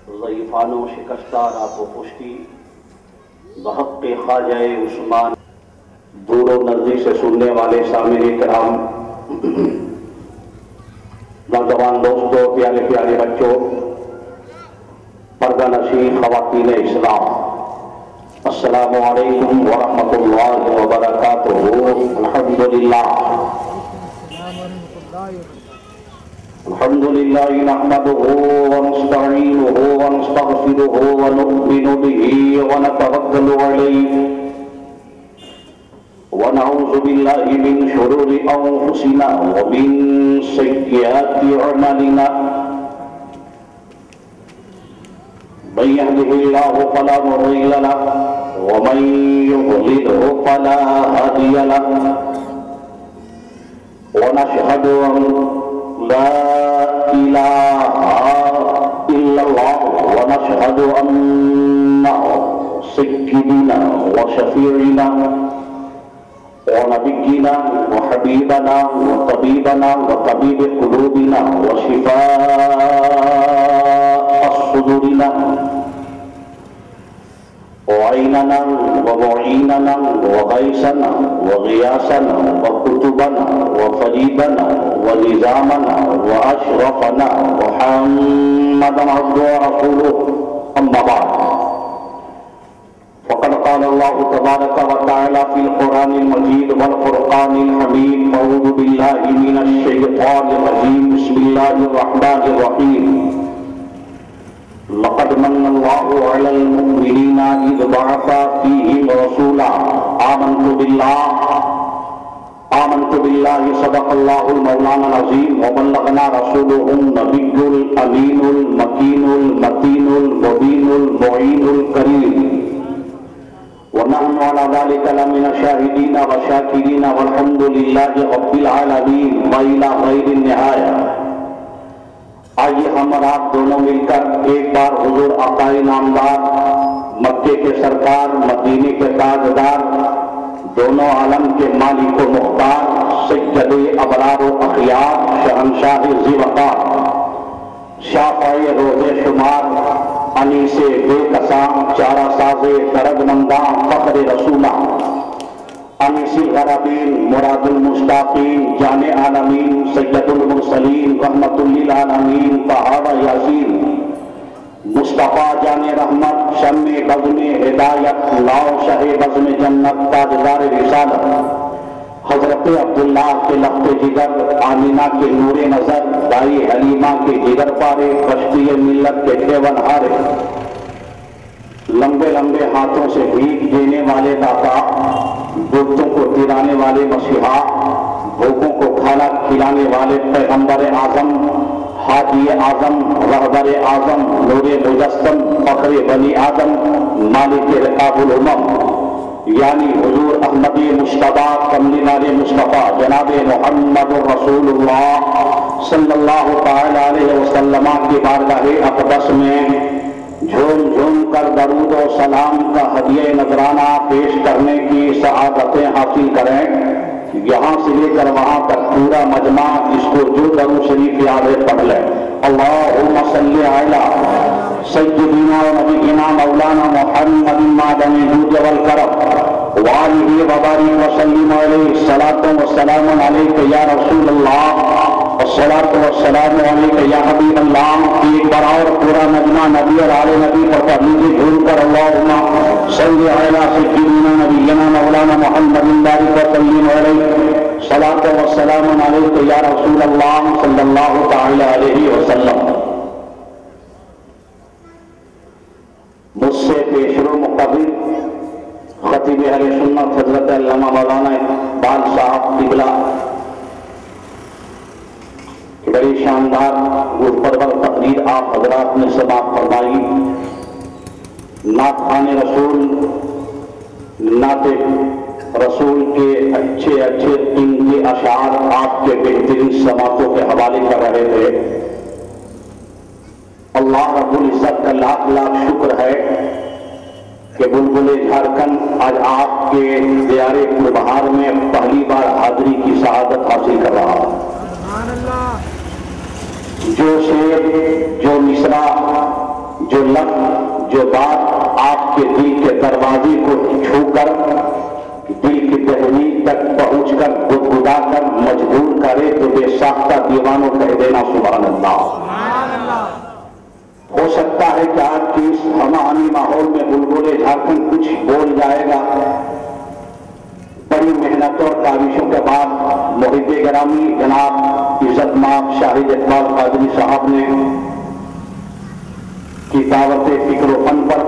ضعیفان و شکستہ رات و پشتی بحق خواجہ عثمان، دور و نزدیک سے سننے والے سامعین کرام، نوجوان دوستوں، پیارے پیارے بچوں، پردہ نشین خواتین اسلام، السلام علیکم ورحمۃ اللہ وبرکاتہ۔ الحمدللہ نحمده ونستعینه ونستغفره ونؤمن به ونتوکل علیہ ونعوذ باللہ من شرور انفسنا ومن سیئات اعمالنا، من يهده الله فلا مضل له ومن يضلله فلا هادي له، ونشهد ان لا إله إلا الله ونشهد أن سيدنا وشفيعنا ونبينا وحبيبنا وطبيبنا وطبيب قلوبنا وشفاء صدورنا وعيننا ومعيننا وغيثنا وغياثنا وكتبنا وفريدنا ونظامنا وأشرفنا محمدا عبده ورسوله، أما بعد، فقد قال الله تبارك وتعالى في القرآن المجيد والفرقان الحميد: أعوذ بالله من الشيطان الرجيم، بسم الله الرحمن الرحيم. لقد من الله على المؤمنين إذ بعث فيهم رسولا آمنت بالله صدق الله المولانا العظيم وبلغنا رسوله النبي الأمين المكين المتين المبين المعين الكريم، ونحن على ذلك لمن الشاهدين والشاكرين والحمد لله رب العالمين وإلى غير النهاية۔ آئیے ہم اور آپ دونوں مل کر ایک بار حضور آقا نامدار، مکے کے سرکار، مدینے کے تاجدار، دونوں عالم کے مالک و مختار، سید ابرار و اخیار، شہنشاہ ذی وقار، شافع روز شمار، انیس بے کساں، چارہ ساز درد منداں، فخر رسولاں، انیس الغرابین، مراد المشتاقین، جان عالمین، سید المرسلین، رحمت للعالمین، طہ یاسین، مصطفیٰ جان رحمت، شم بزم ہدایت، لاؤ شہ بزم جنت، تاجدار رسالت، حضرت عبداللہ کے لخت جگر، آمینہ کے نور نظر، دائی حلیمہ کے جگر پارے، کشتی ملت کے دیون ہارے، لمبے لمبے ہاتھوں سے بھیک دینے والے داتا، بتوں کو گرانے والے مسیحا، بھوکوں کو کھانا کھلانے والے پیغمبر اعظم، ہادی اعظم، رہبر اعظم، نور مجسم، فخر بنی آدم، مالک رقاب الامم، یعنی حضور احمد مصطفیٰ، کملی والے مصطفیٰ جناب محمد رسول اللہ صلی اللہ تعالی علیہ وسلم کی بارگاہ اقدس میں جھوم جھوم کر درود و سلام کا ہدیہ نذرانہ پیش کرنے کی سعادتیں حاصل کریں۔ یہاں سے لے کر وہاں تک پورا مجمع جس کو جو درود شریف یاد ہے پڑھ لیں۔ اللہم صلی علی سیدنا و نبینا مولانا محمد معدن الجود والکرم وآلہ وبارک وسلم علیہ، الصلاۃ والسلام علیک یا رسول اللہ، الصلاۃ والسلام علیک یا حبیب اللہ۔ ایک بار اور پورا مجمع نبی اور آل نبی پر پڑھ لیجیے جھوم کر، اللہم صلی علی سیدنا نبینا مولانا محمد بارک وسلم علیہ، الصلاۃ والسلام علیک یا رسول اللہ صلی اللہ تعالی علیہ وسلم۔ مجھ سے پیشرو مقبل خطیب اہل سنت حضرت علامہ مولانا اقبال صاحب قبلہ بڑی شاندار گفتگو تقریر آپ حضرات نے سماعت فرمائی۔ نعت خوان رسول، نعت رسول کے اچھے اچھے قیمتی اشعار آپ کے بہترین سماعتوں کے حوالے کر رہے تھے۔ اللہ رب العزت کا لاکھ لاکھ شکر ہے کہ بلبل جھارکھنڈ آج آپ کے دیار بہار میں پہلی بار حاضری کی سعادت حاصل کر رہا ہے۔ جو شعر، جو مصرع، جو لفظ جو بات آپ کے دل کے دروازے کو چھو کر دل کی تحریک تک پہنچ کر گدگدا کر مجبور کرے تو بے ساختہ دیوانوں کہہ دینا سبحان اللہ۔ ہو سکتا ہے کہ آج کی اس ہماہنی ماحول میں بلبلے جھارکھنڈ کچھ بول جائے گا، بڑی محنتوں اور کاوشوں کے بعد محب گرامی جناب عزت مآب شاہد اقبال قادری صاحب نے کی دعوت فکر و فن پر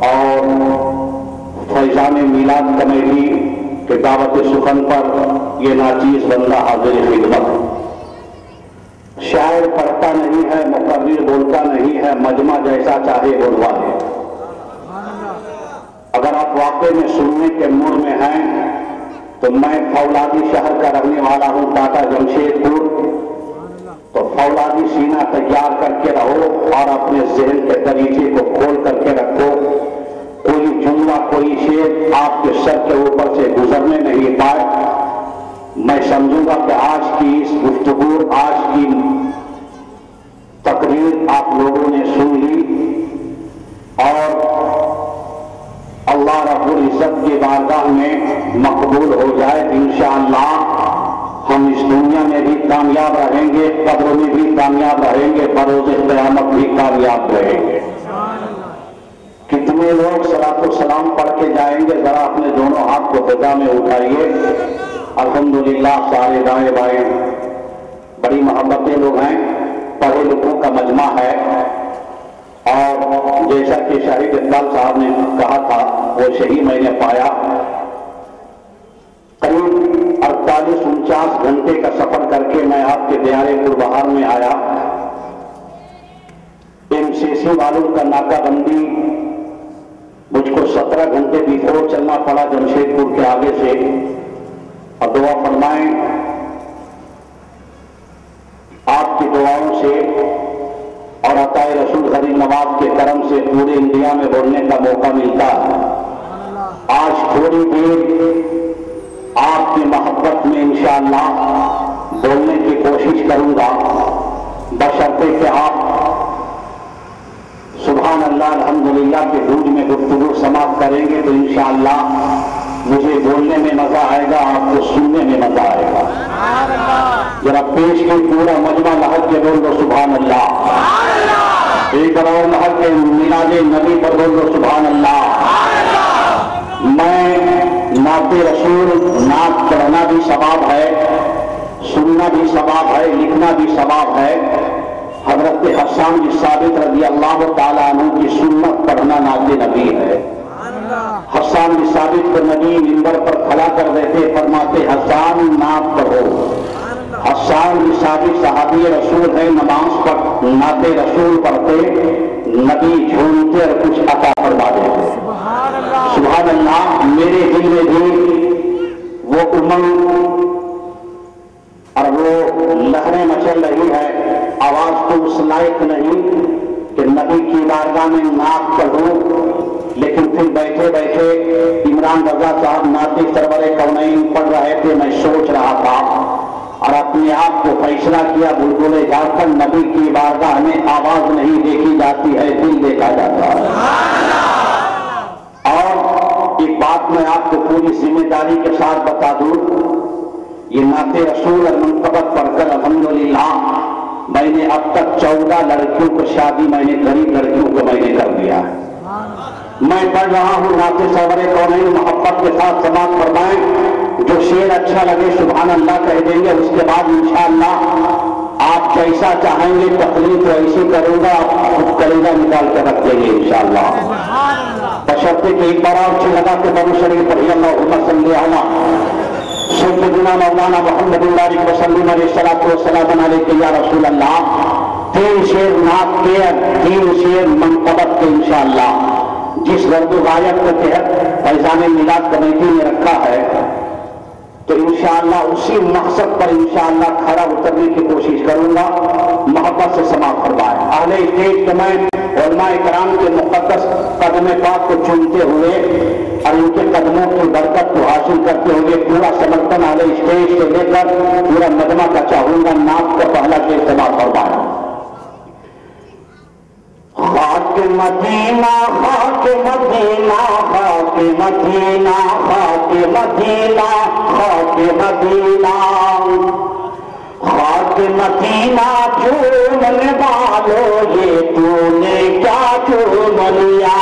اور فیضان میلاد کمیٹی کے دعوت سخن پر یہ ناچیز بندہ حاضر خدمت۔ شاعر پڑھتا نہیں ہے، مقرر بولتا نہیں ہے، مجمع جیسا چاہے بلوا دے۔ اگر آپ واقعے میں سننے کے موڈ میں ہیں تو میں فولادی شہر کا رہنے والا ہوں، ٹاٹا جمشید پور، تو فولادی سینہ تیار کر کے رہو اور اپنے ذہن کے دریچے کو کھول کر کے رکھو۔ کوئی جملہ کوئی شعر آپ کے سر کے اوپر سے گزرنے نہیں پائے، میں سمجھوں گا کہ آج کی اس گفتگو، آج کی تقریر آپ لوگوں نے سن لی اور اللہ رب العزت کی بارگاہ میں مقبول ہو جائے تو انشاءاللہ ہم اس دنیا میں بھی کامیاب رہیں گے، قبر میں بھی کامیاب رہیں گے، بروز قیامت بھی کامیاب رہیں گے۔ کتنے لوگ صلاۃ و سلام پڑھ کے جائیں گے؟ ذرا اپنے دونوں ہاتھ کو فضا میں اٹھائیے۔ الحمدللہ سارے دائیں بائیں بڑی محبتیں لوگ ہیں، پڑھے لکھوں کا مجمع ہے، اور جیسا کہ شاہد اقبال صاحب نے کہا تھا وہ صحیح میں نے پایا۔ قریب 48-49 گھنٹے کا سفر کر کے میں آپ کے دیار پربہار میں آیا۔ MCC والوں کا ناکہ بندی مجھ کو 17 گھنٹے بیفور چلنا پڑا جمشید پور کے آگے سے، اور دعا فرمائیں آپ کی دعاؤں سے اور عطا رسول غریب نواز کے کرم سے پورے انڈیا میں بولنے کا موقع ملتا ہے۔ آج تھوڑی دیر آپ کی محبت میں انشاءاللہ بولنے کی کوشش کروں گا، بشرطے کہ آپ سبحان اللہ الحمدللہ کے گونج میں گفتگو سماعت کریں گے تو انشاءاللہ مجھے بولنے میں مزہ آئے گا، آپ کو سننے میں مزہ آئے گا۔ ذرا پیش کی پورا مجمع لہج کے بول دو سبحان اللہ، ایک اور لہج کے میلاد نبی پر بول دو سبحان اللہ۔ میں نعت رسول، نعت پڑھنا بھی ثواب ہے، سننا بھی ثواب ہے، لکھنا بھی ثواب ہے۔ حضرت حسان بن ثابت رضی اللہ تعالیٰ عنہ کی سنت پڑھنا نعت نبی ہے۔ حسان بن ثابت کو نبی منبر پر کھڑا کر دیتے، فرماتے حسان نعت پڑھو۔ حسان بن ثابت صحابی رسول ہے، نماز پر نعت رسول پڑھتے، نبی جھومتے اور کچھ عطا فرما دیتے۔ سبحان اللہ۔ میرے دل میں بھی وہ امنگ اور وہ لہریں مچل رہی ہے، آواز تو اس لائق نہیں کہ نبی کی بارگاہ میں نعت پڑھوں، لیکن پھر بیٹھے بیٹھے عمران رضا صاحب نعت سرور کونین پڑھ رہے تھے، میں سوچ رہا تھا اور اپنے آپ کو فیصلہ کیا، بلبلے جھارکھنڈ نبی کی بارگاہ میں آواز نہیں دیکھی جاتی ہے، دل دیکھا جاتا ہے۔ اور ایک بات میں آپ کو پوری ذمہ داری کے ساتھ بتا دوں، یہ نعت رسول اور منقبت پڑھ کر الحمدللہ میں نے اب تک 14 لڑکیوں کو شادی، میں نے غریب لڑکیوں کو میں نے کر دیا ہے۔ میں پڑھ رہا ہوں نعت سرور کونین، محبت کے ساتھ سماعت فرمائیں، جو شعر اچھا لگے سبحان اللہ کہہ دیں گے، اس کے بعد انشاءاللہ آپ جیسا چاہیں گے تقریر تو ایسی کروں گا، آپ کلیجہ نکال کے رکھ دیں گے انشاءاللہ، بشرطے کہ ایک بار اور لگا کے درود شریف پڑھیے، اللہم صلی علی سیدنا مولانا محمد اللہ وسلم علیہ الصلوۃ والسلام علیک یا رسول اللہ۔ 3 شعر نعت کے، 3 شعر منقبت کے انشاءاللہ، جس غرض و غایت کے تحت فیضان میلاد کمیٹی نے رکھا ہے، تو انشاءاللہ اسی مقصد پر انشاءاللہ کھڑا اترنے کی کوشش کروں گا۔ محبت سے سماعت فرمائیں۔ اہل اسٹیج کو میں علماء کرام کے مقدس قدم پاک کو چومتے ہوئے اور ان کے قدموں کی برکت کو حاصل کرتے ہوئے پورا سمرتن اہل اسٹیج سے لے کر پورا مجمع کا چاہوں گا، نعت کا پہلا شعر سماعت فرمائیں۔ خاک مدینہ خاک مدینہ خاک مدینہ خاک مدینہ خاک مدینہ خاک مدینہ چومنے والو یہ تو نے کیا چوم لیا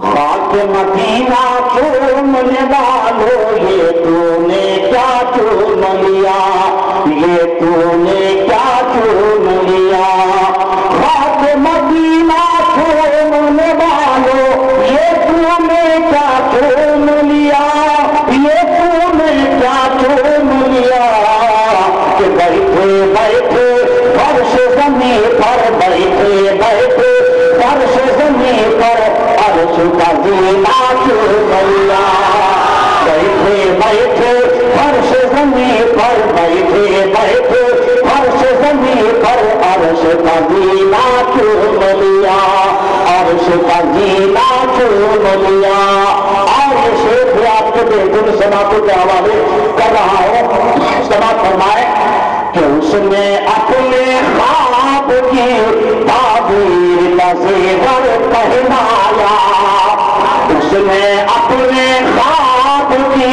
خاک مدینہ چومنے والو یہ تو نے کیا چوم لیا یہ تو نے کیا چوم لیا خاک مدینہ چومنے والو یہ تو نے کیا چوم لیا یہ تو نے کیا چوم لیا کہ بیٹھے بیٹھے فرش زمین پر بیٹھے بیٹھے فرش زمین پر عرش کا زینہ چوم لیا بیٹھے بیٹھے فرش زمین پر بیٹھے بیٹھے فرش زمین پر عرش کا زینہ چوم لیا عرش کا زینہ چوم لیا اور یہ شیخ بھی آپ کے بیدن سماعتوں کے حوالے کر رہا ہوں سماعت فرمائے کہ اس نے اپنے خواب کی تعبیر کا زیور پہنایا اس نے اپنے خواب کی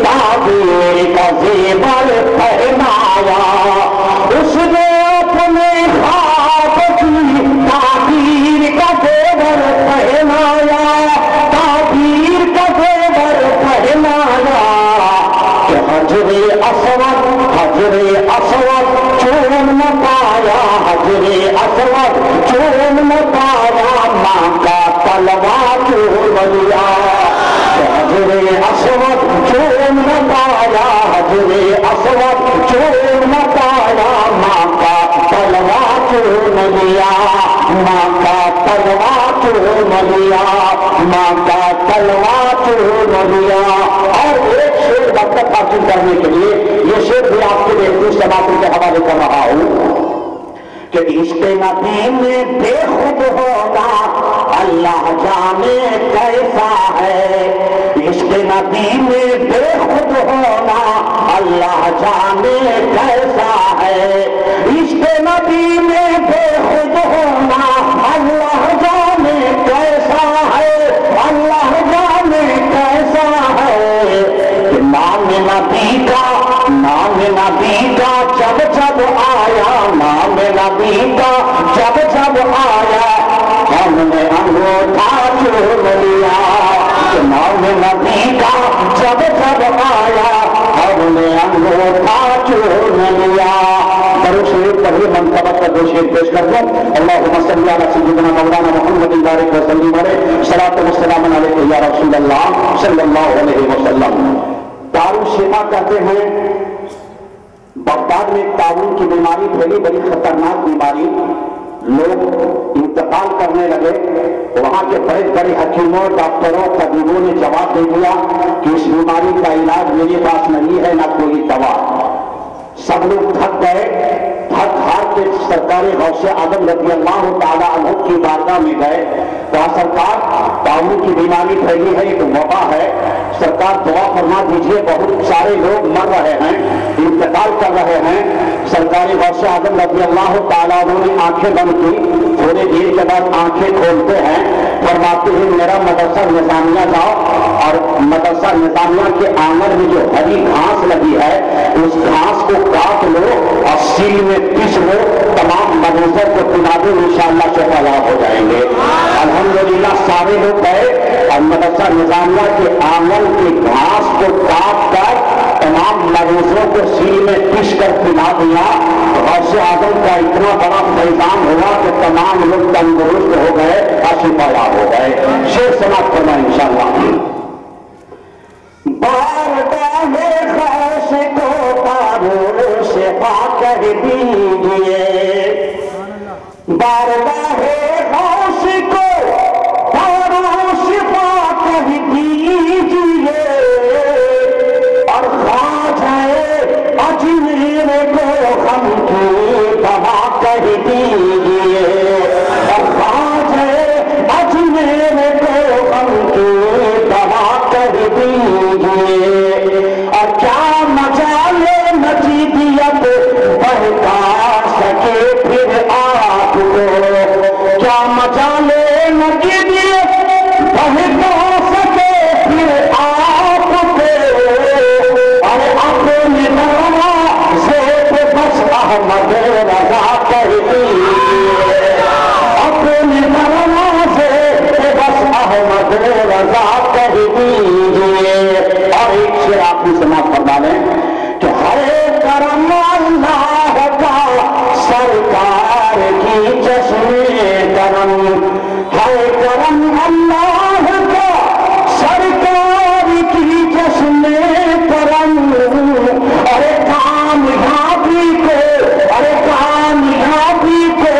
تعبیر کا زیور پہنایا اس نے اپنے خواب کی تعبیر کا زیور پہنایا تعبیر کا زیور پہنایا کہ حجر اسود چوم نہ پایا حجر اسود چوم نہ پایا ماں کا تلوا چوم لیا حجر اسود چوم نہ پایا حجر اسود چوم نہ پایا ماں کا تلوا چوم لیا ماں کا تلوا چوم لیا ماں کا تلوا چوم لیا اور ایک شعر وقت حاصل کرنے کے لیے یہ شعر بھی آپ کے لیے سماعتوں کے حوالے کر رہا ہوں کہ عشق نبی میں بے خود ہونا اللہ جانے کیسا ہے عشق نبی میں بے خود ہونا اللہ جانے کیسا ہے عشق نبی میں بے خود ہونا اللہ جانے کیسا ہے اللہ جانے کیسا ہے کہ نام نبی کا جب جب آیا نام نبی کا جب جب آیا ہم نے انگوٹھا چوم لیا نام نبی کا جب جب آیا ہم نے انگوٹھا چوم لیا درود شریف پڑھی منتبہ کا دو شعر پیش کر دوں اللہم صلی علی سیدنا مولانا محمد بارک وسلم علیہ صلاۃ والسلام علیہ یا رسول اللہ صلی اللہ علیہ وسلم دارالشفا کہتے ہیں بغداد میں تعاون کی بیماری پھیلی بڑی خطرناک بیماری لوگ انتقال کرنے لگے وہاں کے بڑے بڑے حکیموں ڈاکٹروں طبیبوں نے جواب دے دیا کہ اس بیماری کا علاج میرے پاس نہیں ہے نہ کوئی دوا سب لوگ تھک گئے تھک ہار کے سرکار غوث اعظم رضی اللہ تعالی عنہ کی بارگاہ میں گئے کہا سرکار تعاون کی بیماری پھیلی ہے ایک وبا ہے سرکار دعا فرما دیجئے بہت سارے لوگ مر رہے ہیں انتقال کر رہے ہیں سرکار غوث اعظم رضی اللہ تعالیٰ عنہ نے آنکھیں بند کی تھوڑے دیر کے بعد آنکھیں کھولتے ہیں فرماتے ہیں میرا مدرسہ نظامیہ جاؤ اور مدرسہ نظامیہ کے آنگن میں جو ہری گھاس لگی ہے اس گھاس کو کاٹ لو اور سیل میں پس لو تمام مدرسوں کو پلا دو انشاءاللہ شفا یاب ہو جائیں گے الحمدللہ سارے لوگ گئے اور مدرسہ نظامیہ کے آنگن کی گھاس کو کاٹ کر تمام مریضوں کو سیل میں پس کر پلا دیا غوث اعظم کا اتنا بڑا فیضان ہوا کہ تمام لوگ تندرست ہو گئے اور شفا یاب ہو گئے شعر سماعت کرنا انشاءاللہ بارگاہ غوث کو قابو شفا کر دیجئے بارگاہ غوث کو قابو شفا کر دیجئے اور خواجہ اجمیر کو غم کی دوا کر دیجئے اور خواجہ اجمیر کو غم کی دوا کر دیجئے اور کیا مجال مجیدیت بہکا سکے پھر آپ کو کیا مجالے نہ کیجیے بہتا سکے پھر آپ پہ اور اپنی نمازے پہ بس احمد رضا کہہ دیجیے اپنی نمازے پہ بس احمد رضا کہہ دیجیے. اور ایک شعر آپ بھی سماعت فرما لیں کہ ہے کرم اللہ کا سرکار کی چشمے کرم ہے کرم اللہ کا سرکار کی چشمے کرم. ارے کامیابی کو ارے کامیابی کو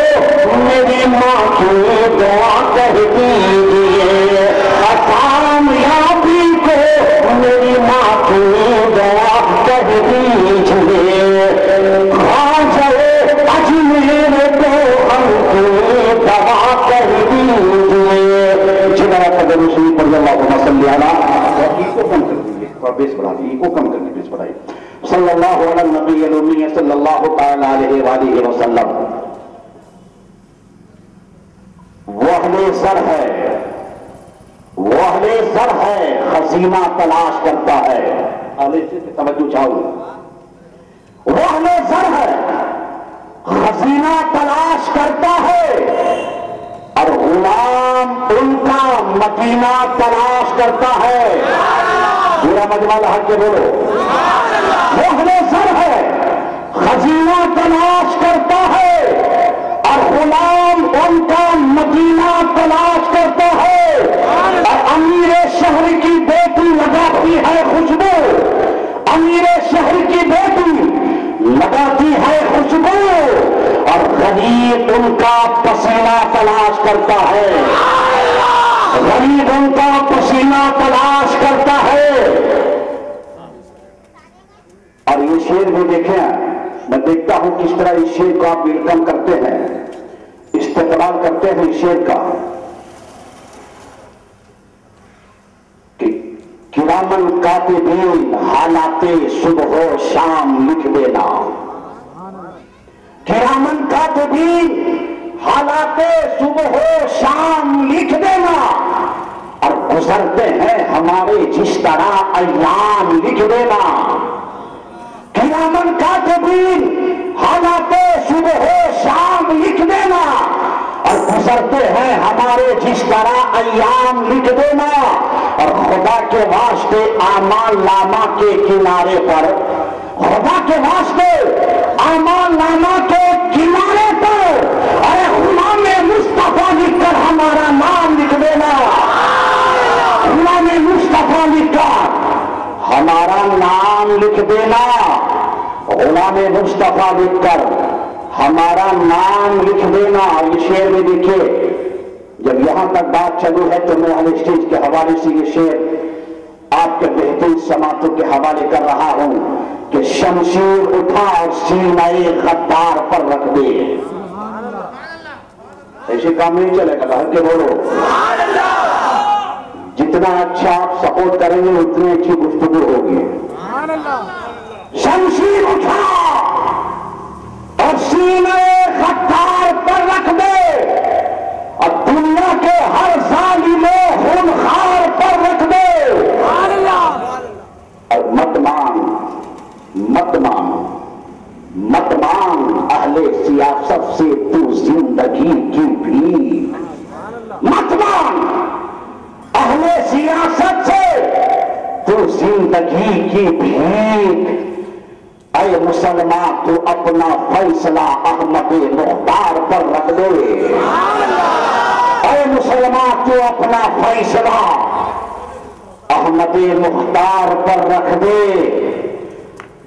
میری ماں کی دعا کہہ دیجیے کامیابی کو میری ماں کی دعا کہہ دیجیے. خواجہ اجمیر کو ہم کی دعا کہہ دیجیے. جناب قدر رسول پر اللہ صلی اللہ کو کم کر دیجیے اور بیس بڑھا دیجیے کو کم کر کے بیس بڑھائیے. صلی اللہ علیہ نبی الامی صلی اللہ تعالی علیہ وآلہ وسلم. وہ اہل زر ہے وہ اہل زر ہے خزینہ تلاش کرتا ہے. توجہ چاہوں وہ اہل زر ہے خزینہ تلاش کرتا ہے اور غلام ان کا مدینہ تلاش کرتا ہے. پورا مجمع حق کے بولو. وہ اہل زر ہے خزینہ تلاش کرتا ہے اور غلام ان کا مدینہ تلاش کرتا ہے. اور امیر شہر کی بیٹی لگاتی ہے خوشبو امیر شہر کی بیٹی لگاتی ہے خوشبو اور غریب ان کا پسینہ تلاش کرتا ہے غریب ان کا پسینہ تلاش کرتا ہے. اور یہ شعر بھی دیکھیں میں دیکھتا ہوں کس طرح اس شعر کو آپ ویلکم کرتے ہیں استقبال کرتے ہیں اس شعر کا کہ کرامن کاتبین حالات صبح و شام لکھ دینا کرامن کاتبین حالات صبح و شام لکھ دینا اور گزرتے ہیں ہمارے جس طرح ایام لکھ دینا. کرامن کاتبین حالات صبح و شام لکھ دینا اور گزرتے ہیں ہمارے جس طرح ایام لکھ دینا. اور خدا کے واسطے اعمال نامہ کے کنارے پر خدا کے واسطے اعمال نامہ کے کنارے پر ارے غلام مصطفیٰ لکھ کر ہمارا نام لکھ دینا غلام مصطفیٰ لکھ کر ہمارا نام لکھ دینا غلام مصطفیٰ لکھ کر ہمارا نام لکھ دینا. یہ شعر میں دیکھیے جب یہاں تک بات چلو ہے تو میں اہل اسٹیج کے حوالے سے یہ شعر آپ کے بہترین سماعتوں کے حوالے کر رہا ہوں کہ شمشیر اٹھا اور سینہ غدار پر رکھ دے. ایسے کام نہیں چلے گا ہر کے بولو. جتنا اچھا آپ سپورٹ کریں گے اتنی اچھی گفتگو ہوگی. شمشیر اٹھا اور سینہ غدار پر رکھ دے اور دنیا کے ہر ظالم و خونخوار پر رکھ دے. اور مت مان اہل سیاست سے تو زندگی کی بھیک مت مان اہل سیاست سے تو زندگی کی بھیک. اے مسلمان تو اپنا فیصلہ احمد مختار پر رکھ دے اے مسلمان تو اپنا فیصلہ احمد مختار پر رکھ دے.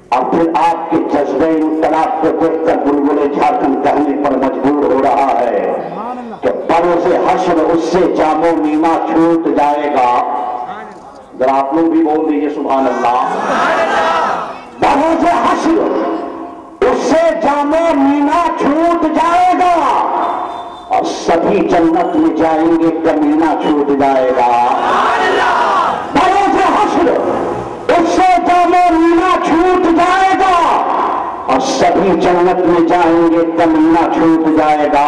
اور پھر آپ کے جذبہ انقلاب کو دیکھ کر بلبل جھارکھنڈ کہنے پر مجبور ہو رہا ہے کہ بروز حشر اس سے جام و مینا چھوٹ جائے گا. ذرا آپ لوگ بھی بول دیجیے سبحان اللہ. بروز حشر اس سے جام و مینا چھوٹ جائے گا اور سبھی جنت میں جائیں گے کمینہ چھوٹ جائے گا. بروز حشر اس سے جام و مینا چھوٹ جائے گا اور سبھی جنت میں جائیں گے کمینہ چھوٹ جائے گا.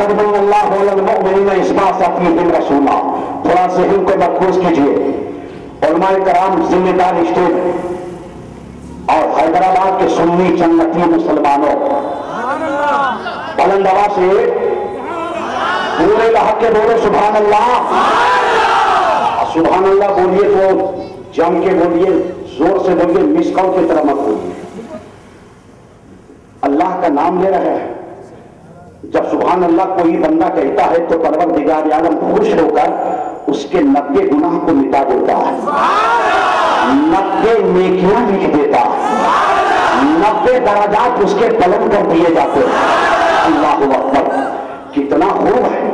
لقد من اللہ علی المؤمنین اذ بعث فیہم رسولا. تھوڑا ذہن کو مرکوز کیجیے. علماء کرام ذمہ دار اسٹیٹ اور حیدرآباد کے سنی جنتی مسلمانوں بلند آواز سے پورے لحق کے بولے سبحان اللہ. سبحان اللہ بولیے تو جم کے بولیے, زور سے بولیے, مس کال کی طرح مت بولیے. اللہ کا نام لے رہے ہیں. جب سبحان اللہ کوئی بندہ کہتا ہے تو پروردگار عالم خوش ہو کر اس کے 90 گناہ کو مٹا دیتا ہے, 90 نیکیاں لکھ دیتا ہے, 90 درجات اس کے بلند کر دیے جاتے ہیں. اللہ اکبر, کتنا خوب ہے.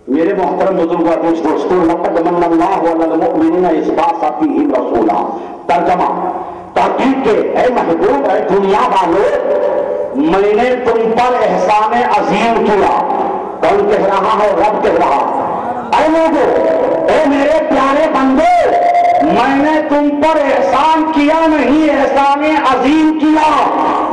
میرے محترم بزرگوں عزیز دوستوں, لقد من اللہ علی المؤمنین اذ بعث فیہم رسولا. ترجمہ تحقیق کے اے محبوب, اے دنیا والو, میں نے تم پر احسان عظیم کیا. کون کہہ رہا ہے؟ رب کہہ رہا. اے لوگو, اے میرے پیارے بندے, میں نے تم پر احسان کیا نہیں, احسان عظیم کیا.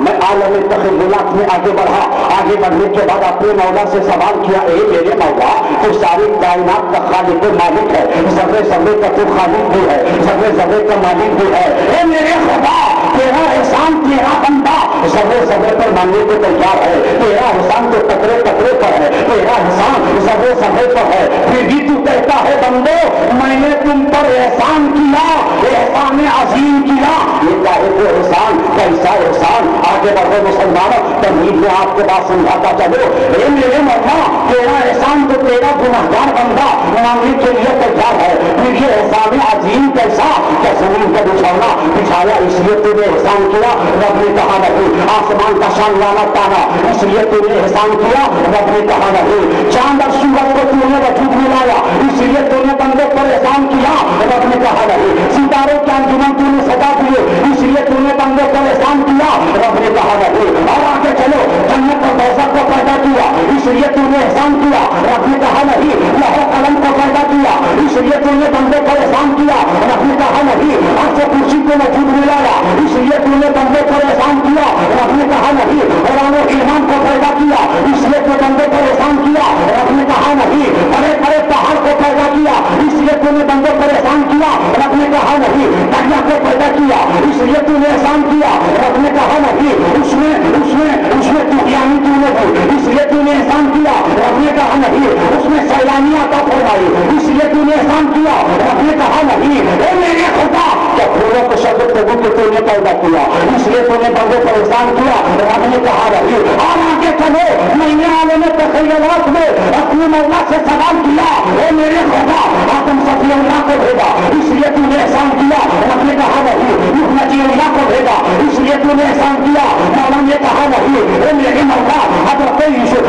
میں عالم تخیلات میں آگے بڑھا. آگے بڑھنے کے بعد اپنے مولا سے سوال کیا, اے میرے مولا, تو ساری کائنات کا خالق و مالک ہے, ذرے ذرے کا تو خالق بھی ہے, ذرے ذرے کا مالک بھی ہے. اے میرے خدا, تیرا احسان تیرا بندہ ذرے ذرے پر ماننے کو تیار ہے. تیرا احسان تو قطرے قطرے پر ہے, تیرا احسان ذرے ذرے پر ہے. پھر بھی تو کہتا ہے بندو, میں نے تم پر احسان کیا, احسان عظیم کیا. یہ چاہے تو احسان, کیسا احسان؟ آگے بڑھے مسلمانوں, تمہید میں آپ کے بات سمجھاتا چلو. اے میرے مولا, تیرا احسان تو تیرا گنہگار بندہ مانگنے کے لیے تیار ہے. پھر یہ احسان عظیم کیسا؟ کیا زمین کا بچھونا بچھایا اس لیے تو نے احسان کیا؟ رب نے کہا نہیں. آسمان کا شان لانا تانا اس لیے تو نے احسان کیا؟ رب نے کہا نہیں. چاند اور سورج کو تو نے وجود میں لایا اس لیے تو نے بندوں پر احسان کیا؟ رب نے کہا نہیں. ستاروں کے انجمن تو نے سجا دیے اس لیے تو نے بندوں پر احسان کیا؟ رب نے کہا نہیں. اور آگے چلو, جنت اور دوزخ کو پیدا کیا اس لیے تو نے احسان کیا؟ رب نے کہا نہیں. لوح و قلم کو پیدا کیا اس لیے تو نے بندوں پر احسان کیا؟ رب نے کہا نہیں. عرش و کرسی کو وجود میں لایا اس لیے تو نے بندوں پر احسان کیا؟ رب نے کہا نہیں. قرآن و ایمان کو پیدا کیا اس لیے تو بندوں پر احسان کیا؟ رب نے کہا نہیں. بڑے بڑے پہاڑ کو پیدا کیا اس لیے تو نے بندوں پر احسان کیا؟ رب نے کہا نہیں. دریا کو پیدا کیا اس لیے تو نے احسان کیا؟ رب نے کہا نہیں. اس میں طوفانی تو نے دی اس لیے تو نے احسان کیا؟ رب نے کہا نہیں. اس میں سیلانیاں عطا فرمائی اس لیے تو نے احسان کیا؟ رب نے کہا نہیں. اے میرے خدا, کیا پھولوں کو شربت کو تو نے پیدا کیا اس لیے تو نے بندوں پر احسان کیا؟ رب نے کہا نہیں. اور آگے چلو, میں نے عالم تخیلات میں اپنے مولا سے سوال کیا, اے میرے خدا, آدم صفی اللہ کو بھیجا اس لیے تو نے احسان کیا؟ رب نے کہا نہیں. نجی اللہ کو بھیجا اس لیے تو نے احسان کیا؟ مولا نے کہا نہیں. اے میرے مولا, حضرت یوسف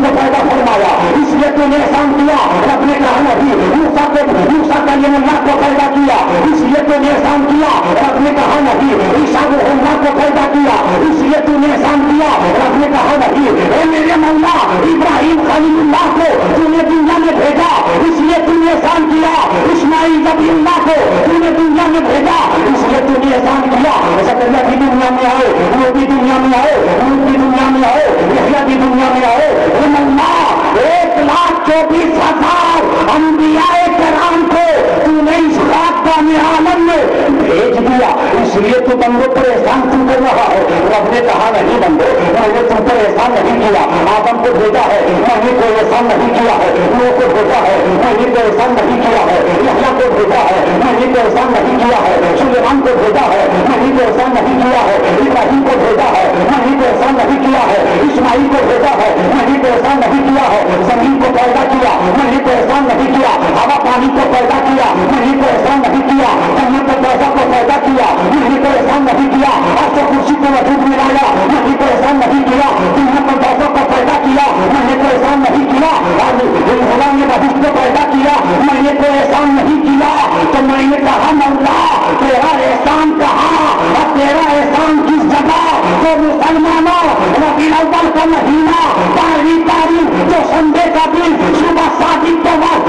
کو پیدا فرمایا اس لیے تو نے احسان کیا؟ رب نے کہا نہیں. موسیٰ کلیم اللہ کو پیدا کیا اس لیے تو نے احسان کیا؟ رب نے کہا نہیں. عیسیٰ روح اللہ کو پیدا کیا اس لیے تو نے احسان کیا؟ رب نے کہا نہیں. اے میرے مولا, ابراہیم خلیل اللہ کو تو نے دنیا میں بھیجا اس لیے تو نے احسان کیا؟ اسماعیل نبی اللہ کو تو نے دنیا میں بھیجا اس لیے تو نے احسان کیا؟ زکریا بھی دنیا میں آئے, وہ بھی دنیا میں آئے, وہ بھی دنیا میں آئے, یحییٰ بھی دنیا میں آئے. اللہ, 1,24,000 انبیاء کرام کو تو نے اس خاکدان عالم میں بھیج دیا اس لیے تو بندوں پر احسان تم کر رہا ہے. رب نے کہا نہیں بندو, میں نے تم پر احسان نہیں کیا. آدم کو بھیجا ہے, میں نے کوئی احسان نہیں کیا ہے. نوح کو بھیجا ہے, میں نے کوئی احسان نہیں کیا ہے. یحییٰ کو بھیجا ہے, میں نے کوئی احسان نہیں کیا ہے. سلیمان کو بھیجا ہے, میں نے کوئی احسان نہیں کیا ہے. ابراہیم کو بھیجا ہے, میں نے کوئی احسان نہیں کیا ہے. اسماعیل کو بھیجا ہے, میں نے کوئی احسان نہیں کیا ہے. زمین کو پیدا کیا, میں نے کوئی احسان نہیں کیا. ہوا پانی کو پیدا کیا, میں نے کوئی احسان نہیں کیا. جنت اور دوزخ کو پیدا کیا, میں نے کوئی احسان نہیں کیا. عرش و کرسی کو وجود میں لایا, میں نے کوئی احسان نہیں کیا. جنت اور دوزخ کو پیدا کیا, میں نے کوئی احسان نہیں کیا. خدا نے بہشت کو پیدا کیا, میں نے کوئی احسان نہیں کیا. تو میں نے کہا مولا, تیرا احسان کہاں اور تیرا احسان کس جگہ؟ تو مسلمانوں, ربیع الاول کا مہینہ, 12ویں تاریخ, جو سنڈے کا دن, صبح صادق کے وقت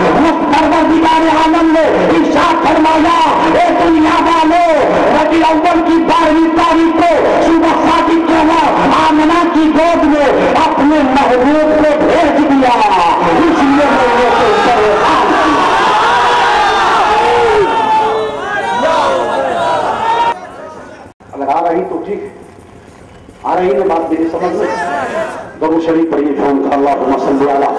پروردگار عالم نے ارشاد فرمایا, اے دنیا والوں, ربیع الاول کی 12ویں تاریخ کو صبح صادق کے وقت آمنہ کی گود میں اپنے محبوب کو بھیج دیا، اس لیے لوگوں کے اوپر احسان کیا۔ اگر آ رہی تو ٹھیک ہے، آ رہی ہے بات میری سمجھ میں؟ درود شریف پڑھیے جھوم کا، اللہم صلی علی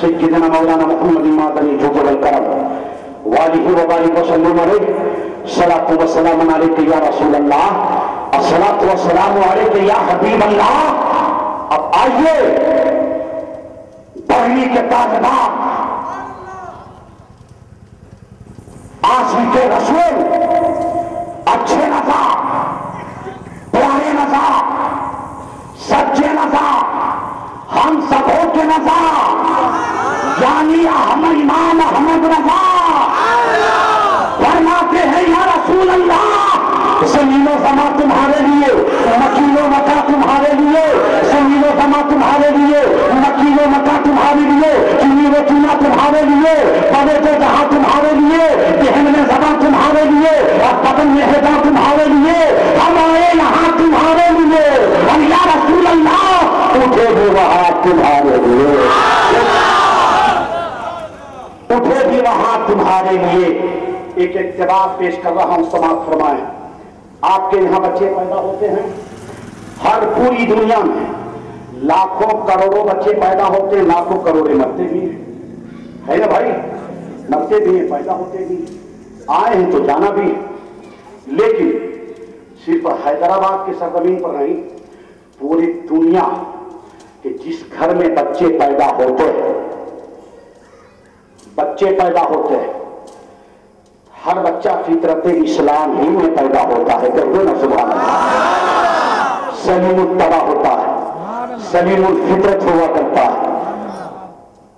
سیدنا مولانا محمد مادنی جوجل الکرم والہ وبارک وسلم علیہ، صلاۃ و سلام علیک یا رسول اللہ، الصلاۃ و سلام علیک یا حبیب اللہ۔ اب آئیے پڑھنے کے طالبات، عاشق رسول، اچھے نظر، پیارے نظر، سچے نظر، ہم سبوں کے نظر، یعنی احمد امام احمد رضا فرماتے ہیں یا رسول اللہ، زمین و سما تمہارے لیے، مکین و مکہ تمہارے لیے، زمین و سما تمہارے لیے، مکین و مکہ تمہارے لیے، چنی و چنا تمہارے لیے، پڑے تو جہاں تمہارے لیے، ذہن میں زبان تمہارے لیے، اور بدن میں ہدا تمہارے لیے، ہم آئے یہاں تمہارے لیے، اور یا رسول اللہ اٹھے بھی وہاں تمہارے لیے، اٹھے بھی وہاں تمہارے لیے۔ ایک اقتباس پیش کر رہا ہوں، سماعت فرمائیں۔ آپ کے یہاں بچے پیدا ہوتے ہیں، ہر پوری دنیا میں لاکھوں کروڑوں بچے پیدا ہوتے ہیں، لاکھوں کروڑے مرتے بھی ہیں، ہے نا بھائی؟ مرتے بھی ہیں، پیدا ہوتے بھی ہیں، آئے ہیں تو جانا بھی ہے۔ لیکن صرف حیدرآباد کی سرزمین پر نہیں، پوری دنیا کہ جس گھر میں بچے پیدا ہوتے ہیں، بچے پیدا ہوتے ہیں، ہر بچہ فطرت اسلام ہی میں پیدا ہوتا ہے، کہو نا سبحان اللہ، سلیم الطبع ہوتا ہے، سلیم الفطرت ہوا کرتا ہے۔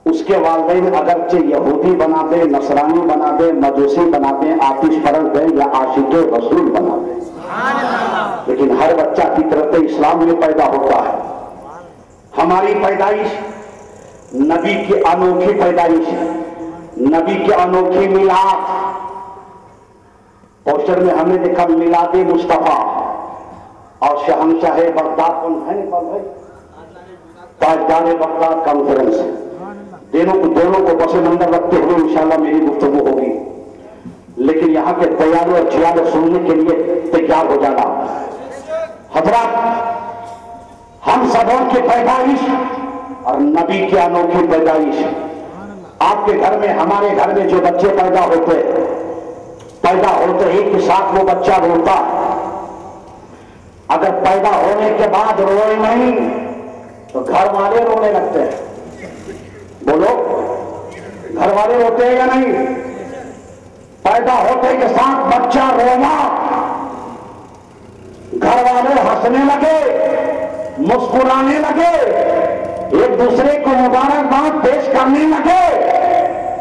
اس کے والدین اگرچہ یہودی بنا دیں، نصرانی بنا دیں، مجوسی بنا دیں، آتش پرست دیں یا عاشق رسول بنا دیں، لیکن ہر بچہ فطرت اسلام میں پیدا ہوتا ہے۔ ہماری پیدائش نبی کی انوکھی پیدائش، نبی کی انوکھی میلاد، پوسٹر میں ہم نے دیکھا میلاد مصطفیٰ، اور شہنشاہ بغداد کون ہے بھائی؟ تاجدار بغداد کانفرنس، دونوں کو پس منظر رکھتے ہوئے انشاءاللہ میری گفتگو ہوگی، لیکن یہاں کے تیارے اور جھیالے سننے کے لیے تیار ہو جانا۔ حضرات، ہم سبوں کی پیدائش اور نبی کی انوکھی پیدائش، آپ کے گھر میں، ہمارے گھر میں جو بچے پیدا ہوتے ہی کے ساتھ وہ بچہ روتا، اگر پیدا ہونے کے بعد روئے نہیں تو گھر والے رونے لگتے ہیں، بولو گھر والے روتے ہیں یا نہیں؟ پیدا ہوتے کے ساتھ بچہ رونا، گھر والے ہنسنے لگے، مسکرانے لگے، ایک دوسرے کو مبارکباد پیش کرنے لگے،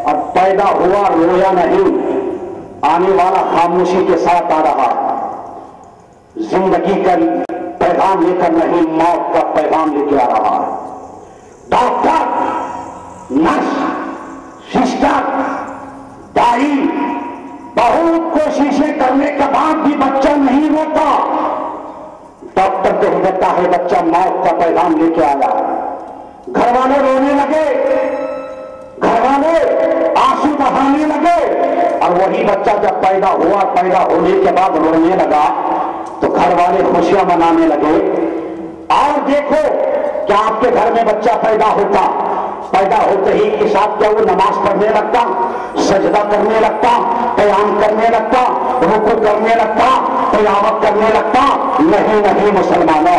اور پیدا ہوا رویا نہیں، آنے والا خاموشی کے ساتھ آ رہا، زندگی کا پیغام لے کر نہیں، موت کا پیغام لے کے آ رہا ہے۔ ڈاکٹر، نرس، سسٹر، دائی بہت کوششیں کرنے کے بعد بھی بچہ نہیں روتا، ڈاکٹر کہہ دیتا ہے بچہ موت کا پیغام لے کے آیا، گھر والے رونے لگے، گھر والے آنسو بہانے لگے، اور وہی بچہ جب پیدا ہوا، پیدا ہونے کے بعد رونے لگا تو گھر والے خوشیاں منانے لگے۔ اور دیکھو کہ آپ کے گھر میں بچہ پیدا ہوتا، پیدا ہوتے ہی کے ساتھ کیا وہ نماز پڑھنے لگتا، سجدہ کرنے لگتا، قیام کرنے لگتا، رکوع کرنے لگتا، تلاوت کرنے لگتا؟ نہیں مسلمانوں،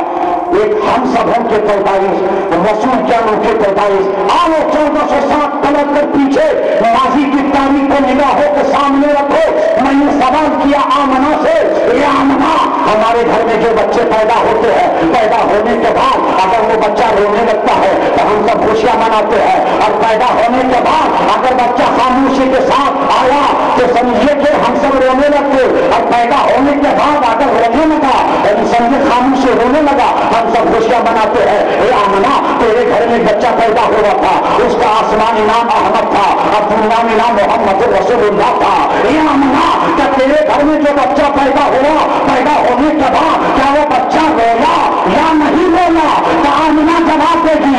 ایک ہم سبوں کی پیدائش، رسول کے انوکھی پیدائش۔ آؤ 1407 پلٹ کر پیچھے ماضی کی تاریخ کو نگاہوں کے سامنے رکھو۔ میں نے سوال کیا آمنہ سے، اے آمنہ، ہمارے گھر میں جو بچے پیدا ہوتے ہیں، پیدا ہونے کے بعد اگر وہ بچہ رونے لگتا ہے تو ہم سب خوشیاں مناتے ہیں، اور پیدا ہونے کے بعد اگر بچہ خاموشی کے ساتھ آیا تو سمجھیے کہ ہم سب رونے لگتے، اور پیدا ہونے کے بعد اگر رونے لگا سمجھے خاموشی رونے لگا، ہم سب خوشیاں مناتے ہیں۔ اے آمنہ، تیرے گھر میں بچہ پیدا ہوا تھا، اس کا آسمانی نام احمد تھا اور دنیاوی نام محمد رسول اللہ تھا۔ اے آمنہ، کیا تیرے گھر میں جو بچہ پیدا ہوا، پیدا ہونے کے بعد کیا وہ بچہ رویا یا نہیں رویا؟ تو آمنہ جواب دے گی،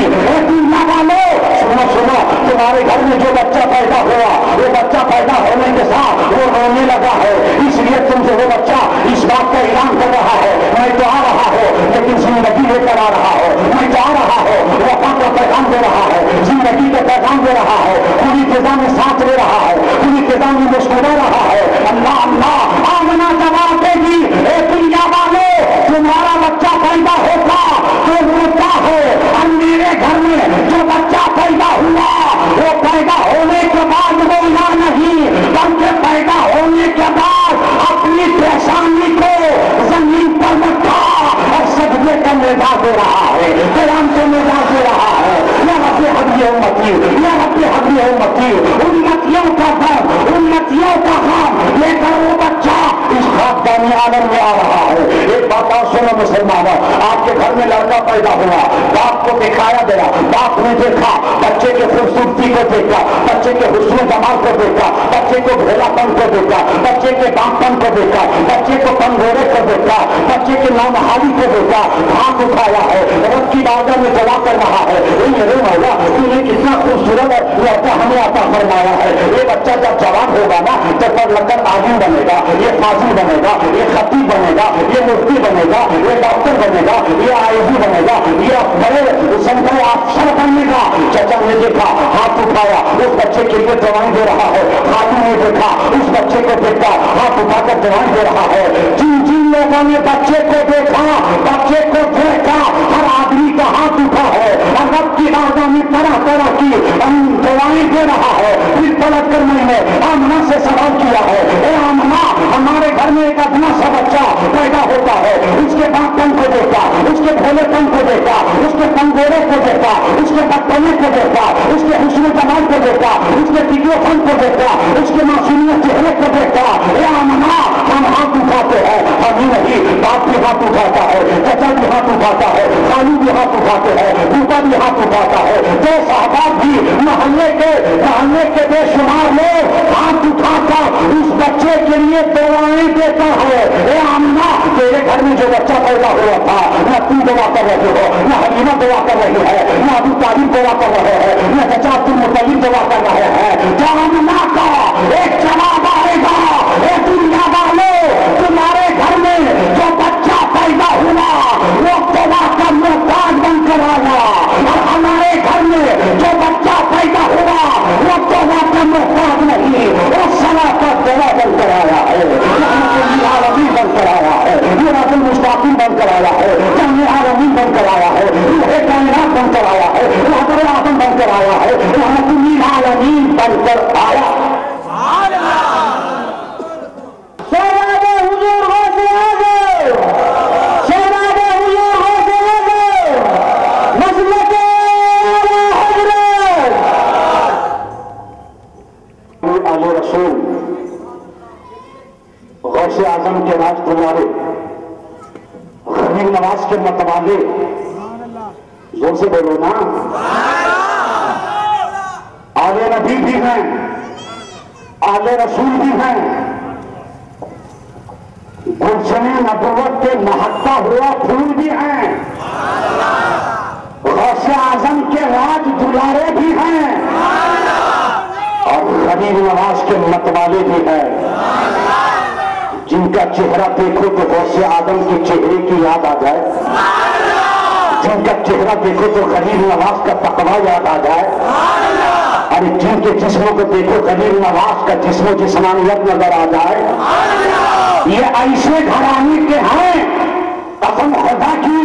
کرا رہا ہو، میں جا رہا ہو، وفا کا پیغام دے رہا ہے، زندگی کا پیغام دے رہا ہے، پوری فضا میں ساتھ لے رہا ہے، پوری فضا میں مسکرا رہا ہے. اللہ اللہ آمنہ جواب دے گی، اے دنیا والے تمہارا بچہ پیدا ہوتا تو روتا ہے، اور میرے گھر میں جو بچہ پیدا ہوا وہ پیدا ہونے کے بعد رونا نہیں بلکہ پیدا ہونے کے بعد اپنی پریشانی کو زمین پر رکھا اور سجدے کا ندا دے رہا ہے، قیام کا ندا دے رہا ہے. یا رب حبی امتی، یا رب حبی امتی، امتیوں کا در، امتیوں کا غم لے کر وہ بچہ اس خاکدانی عالم میں آ رہا ہے. ایک بات اور سنو مسلمانوں، آپ کے گھر میں لڑکا پیدا ہوا، باپ کو دکھایا گیا، باپ نے دیکھا، بچے کے خوبصورتی کو دیکھا، بچے کے حسن و جمال کو دیکھا، بچے کے بھولا پن کو دیکھا، بچے کے باپن کو دیکھا، بچے کو پنگورے کو دیکھا، بچے کے نامحالی کو دیکھا، ہاتھ اٹھایا ہے، رب کی بارگاہ میں دعا کر رہا ہے، میرے مولا تو نے کتنا خوبصورت لڑکا ہمیں عطا فرمایا ہے. یہ بچہ جب جوان ہوگا نا تو پڑھ لگ کر عالم بنے گا، یہ قاضی بنے گا، یہ خطیب بنے گا، یہ مفتی بنے گا، یہ ڈاکٹر بنے گا، یہ IAS بنے گا، یہ بڑے سنٹر افسر بنے گا. چچا نے دیکھا، ہاتھ اٹھایا، اس بچے کے لیے دعائیں دے رہا ہے. خاتون نے دیکھا، اس بچے کو دیکھا، ہاتھ اٹھا کر دعائیں دے رہا ہے. جن لوگوں نے بچے کو دیکھا، بچے کو دیکھا، ہر آدمی کا ہاتھ اٹھا ہے اور رب کی بارگاہ میں طرح طرح کی دعائیں دے رہا ہے. پھر پلٹ کر میں نے آمنہ سے سوال کیا ہے، اے آمنہ ہمارے گھر میں ایک ادنا سا بچہ پیدا ہوتا ہے، اس کے باپ پن کو دیکھا، اس کے بھولے پن کو دیکھا، اس کے پنگورے کو دیکھا، اس کے بچپنے کو دیکھا، اس کے حسن و جمال کو دیکھا، اس کے ٹکیو پن کو دیکھا، اس کے معصومیت چہرے کو دیکھا. اے آمنہ ہم ہاتھ اٹھاتے ہیں، ہم ہی نہیں باپ بھی ہاتھ اٹھاتا ہے، چچا بھی ہاتھ اٹھاتا ہے، خالو بھی ہاتھ اٹھاتے ہیں، پوتا بھی ہاتھ اٹھاتا ہے. جو صحابہ بھی محلے کے بے شمار لوگ ہاتھ اٹھا کر اس بچے کے لیے دعائیں دیتا ہے. اے آمنہ تیرے گھر میں جو بچہ پیدا ہوا تھا، نہ تم دعا کر رہے ہو، نہ حلیمہ دعا کر رہی ہے، نہ ابو طالب دعا کر رہے ہیں، نہ چچا عبد المطلب دعا کر رہے ہیں. جب آمنہ کا ایک جواب آئے گا، اے دنیا والوں تمہارے گھر میں جو بچہ پیدا ہوا وہ دعا کا محتاج بن کر آیا، اور ہمارے گھر میں جو بچہ پیدا ہوا وہ دعا کا محتاج نہیں، وہ صلاح کا دعا بن کر آیا ہے، عالمین بن کر آیا ہے، میراث المستقیم بن کر آیا ہے، جامع عالمین بن کر آیا ہے، روح کائنات بن کر آیا ہے، حضرت آدم بن کر آیا ہے، رحمت للعالمین بن کر آیا. غوث اعظم کے راج دلارے، غریب نواز کے متوالے، زور سے بولو نا، آلے نبی بھی ہیں، آلے رسول بھی ہیں، گلشن نبوت کے مہکتا ہوا پھول بھی ہیں، غوث اعظم کے راج دلارے بھی ہیں، اور غریب نواز کے متوالے بھی ہیں. جن کا چہرہ دیکھو تو غوث اعظم کے چہرے کی یاد آ جائے، جن کا چہرہ دیکھو تو غریب نواز کا تقویٰ یاد آ جائے، اور جن کے جسموں کو دیکھو غریب نواز کا جسم و جسمانیت نظر آ جائے. یہ ایسے گھرانے کے ہیں، قسم خدا کی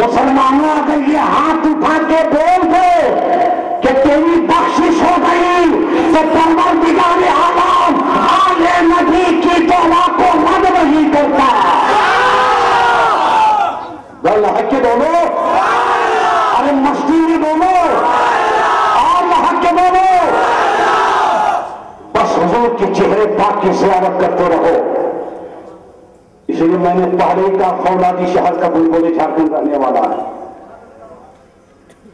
مسلمانوں اگر یہ ہاتھ اٹھا کے بول دو کہ تیری بخشش ہو گئی تو پروردگار عالم آل نبی کی دعا کو رد نہیں کرتا. حق کے بولو، ارے مستی میں بولو، اور حق کے بولو. بس حضور کے چہرے پاک کی زیارت کرتے رہو. اس لیے میں نے پہلے کا فولادی شہر کا بلبلے جھارکھنڈ رہنے والا ہے.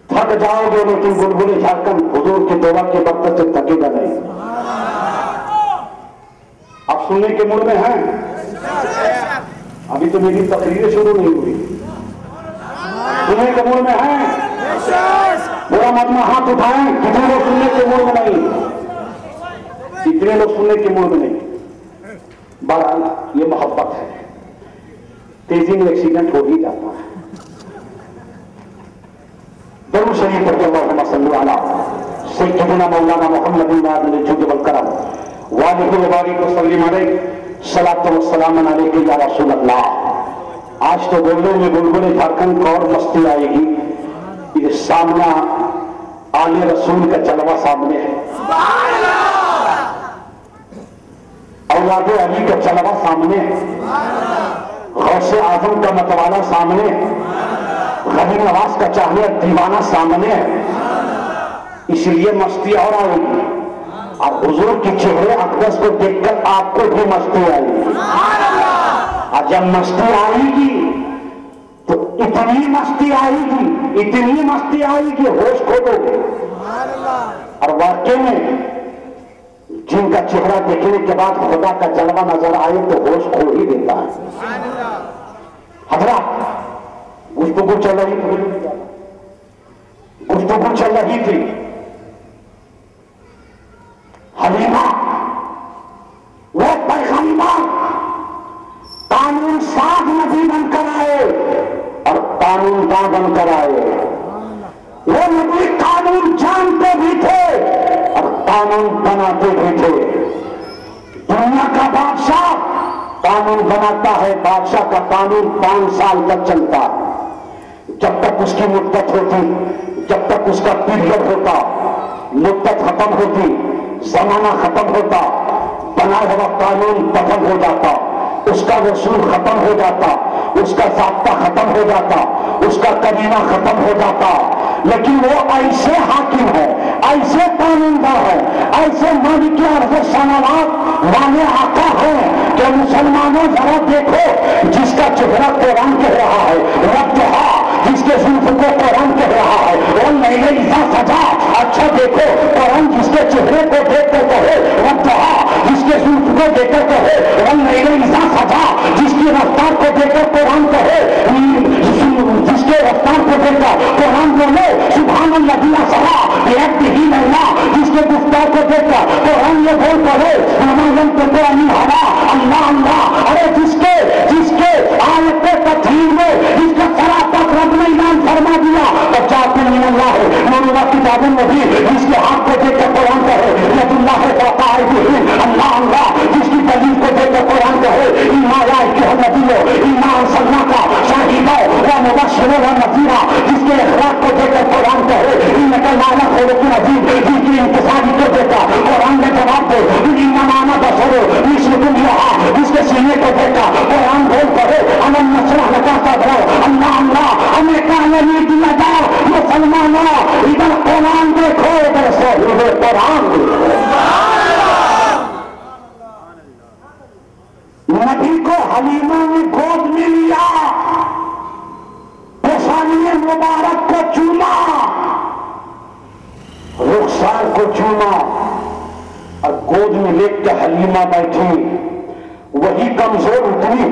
تھک جاؤ گے لیکن بلبلے جھارکھنڈ حضور کی دعا کے برکت سے تھکے گا نہیں. آپ سننے کے موڈ میں ہیں؟ ابھی تو میری تقریریں شروع نہیں ہوئی. سننے کے موڈ میں ہیں؟ پورا مجمع ہاتھ اٹھائیں. کتنے لوگ سننے کے موڈ میں نہیں؟ کتنے لوگ سننے کے موڈ میں نہیں؟ بہرحال یہ محبت ہے. تیزی میں ایکسیڈنٹ ہو ہی جاتا ہے. شریف پڑھتے اللہم صلی علی سیدنا مولانا محمد نادر الجود والکرم والہ وبارک وسلم علیہ صلاۃ والسلام علیک یا رسول اللہ۔ آج تو بولنے میں بلبل جھارکھنڈ کو اور مستی آئے گی، یہ سامنا آل رسول کا جلوہ سامنے ہے، اولاد علی کا جلوہ سامنے ہے، غوث اعظم کا متوالا سامنے ہے، غنی نواز کا چاہیے دیوانہ سامنے ہے، اس لیے مستی اور آئے گی۔ اب حضور کی چہرے اقدس کو دیکھ کر آپ کو بھی مستی آئے گی، اور جب مستی آئے گی تو اتنی مستی آئے گی، اتنی مستی آئے گی ہوش کھو دو گے۔ اور واقعے میں جن کا چہرہ دیکھنے کے بعد خدا کا جلوہ نظر آئے تو ہوش کھو ہی دیتا ہے۔ حضرات گفتگو چل رہی تھی، گفتگو چل رہی تھی، حلیمہ وہ پیغمبر قانون ساز نبی بن کر آئے اور قانون داں بن کر آئے، وہ نبی قانون جانتے بھی تھے اور قانون بناتے بھی تھے۔ دنیا کا بادشاہ قانون بناتا ہے، بادشاہ کا قانون 5 سال تک چلتا ہے، جب تک اس کی مدت ہوتی، جب تک اس کا پیریڈ ہوتا، مدت ختم ہوتی، زمانہ ختم ہوتا، بنا ہوا قانون ختم ہو جاتا، اس کا رسول ختم ہو جاتا، اس کا ضابطہ ختم ہو جاتا، اس کا کریمہ ختم ہو جاتا۔ لیکن وہ ایسے حاکم ہے، ایسے قانوندار ہے، ایسے مالک ارض و سماوات والے آقا ہیں کہ مسلمانوں ذرا دیکھو، جس کا چہرہ قرآن کہہ رہا ہے والضحیٰ، جس کے زلف کو قرآن کہہ رہا ہے واللیل اذا سجا، اچھا دیکھو قرآن جس کے چہرے کو دیکھ کر کہے والضحیٰ، جس کے زلف کو دیکھ کر کہے واللیل اذا سجا، جس کی رفتار کو دیکھ کر قرآن کہے، جس کے رفتار کو دیکھ کر قرآن بولے سبحان الذی اسریٰ بعبدہ لیلا، جس کے گفتار کو دیکھ کر قرآن یہ بول پڑے وما ينطق عن الهوى اللہ اللہ، ارے جس کے آیت تطہیر میں جس کا سراپت رب نے اعلان فرما دیا بچات من اللہ ہے مولا کتاب النبی، جس کے ہاتھ کو دیکھ کر قرآن کہے ید اللہ فوق ایدیہم اللہ اللہ، جس کی دلیل کو دیکھ کر قرآن کہے ایما یا ایھا النبی ایما ارسلناک شاہدا ومبشرا ونذیرا، جس کے اخلاق کو دیکھ کر قرآن کہے انک لعلی خلق عظیم، جس کی انتصاری کو دیکھ کر قرآن نے جواب دے انما انا بشر مثلکم یوحی، جس کے سینے کو دیکھ کر قرآن بول پڑے الم نشرح لک صدرک اللہ اللہ، ہمیں کہنے نہیں دیا جائے مسلمانوں ادھر قرآن دیکھو ادھر صحیح قرآن دیکھو۔ نبی کو حلیمہ نے گود میں لیا، پیشانی مبارک کو چوما، رخسار کو چوما اور گود میں لے کے حلیمہ بیٹھی، وہی کمزور اتنی،